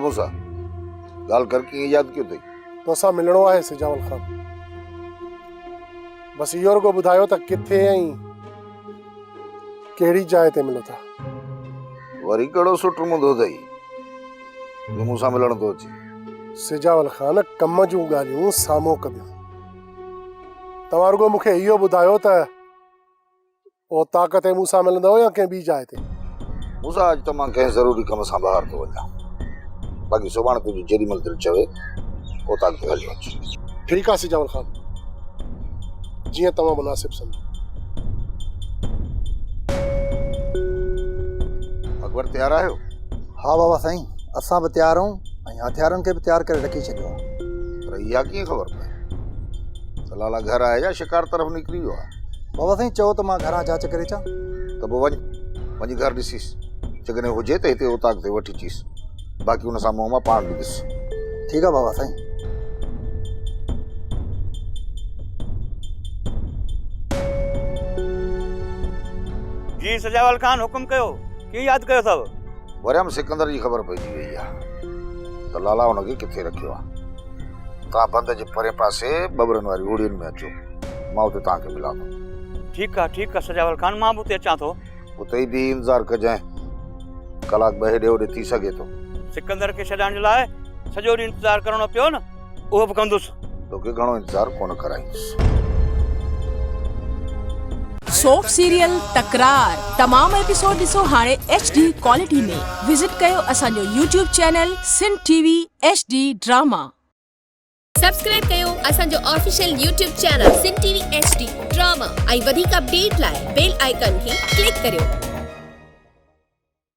मूसा गाल करके याद क्यों थी? तोसां मिलणो आहे सिजावल खान। बस इहो रुगो ॿुधायो त किथे ऐं कहिड़ी जाइ ते मिलो था। वरी कहिड़ो सुठो मुंदो अथई जो मूंसां मिलण थो अचे? सिजावल खान कम जूं ॻाल्हियूं साम्हूं कबियूं। तव्हां रुगो मूंखे इहो ॿुधायो त ओ ताक़त ऐं मूंसां मिलंदव या कंहिं ॿी जाइ ते? मूंसा अॼु त मां कंहिं ज़रूरी कम सां ॿाहिरि थो वञा, बाक़ी सुभाणे तुंहिंजी जेॾी महिल दिलि चवे ओतां ते हली अच। ठीकु आहे सिजावल खान, जीअं तव्हां मुनासिब सम्झो। अकबर तयारु आहियो? हाँ बाबा साईं, असां बि तयारु आहियूं ऐं हथियारनि खे बि तयारु करे रखी छॾियो आहे। पर इहा कीअं ख़बर पए त लाला घर आहे या शिकार तरफ़ निकिरी वियो आहे? बाबा साईं चओ त मां घरां जांच करे अचां। त पोइ वञी घर ॾिसीस, जेकॾहिं हुजे त हिते उतां ते वठी अचीस, बाक़ी हुन सां मुंहुं मां पाण बि ॾिस। ठीकु आहे बाबा साईं। जी सजावल खान हुकुम कयो, कीअं यादि कयो अथव? वरियम सिकंदर जी ख़बर पइजी वई आहे त लाला हुनखे किथे रखियो आहे। तव्हां बंद जे परे पासे बबरनि वारी उड़ियुनि में अचो, मां उते तव्हांखे मिलां थो। ठीकु आहे सजावल खान, मां बि उते अचां थो। उते बि इंतज़ारु कजांइ, कलाक ॿ हेॾे होॾे थी सघे थो। सिकंदर खे छॾण जे लाइ सॼो ॾींहुं इंतज़ारु करणो पियो न, उहो बि कंदुसि। तोखे घणो इंतज़ारु कोन कराईंदुसि। सोप सीरियल तकरार तमाम एपिसोड ॾिसो हाणे HD क्वालिटी में। विजिट कयो असांजो YouTube channel Sindh TV HD drama. Subscribe कयो असांजो official YouTube channel Sindh TV HD drama ऐं वधीक अपडेट लाइ बेल आइकन खे क्लिक करियो।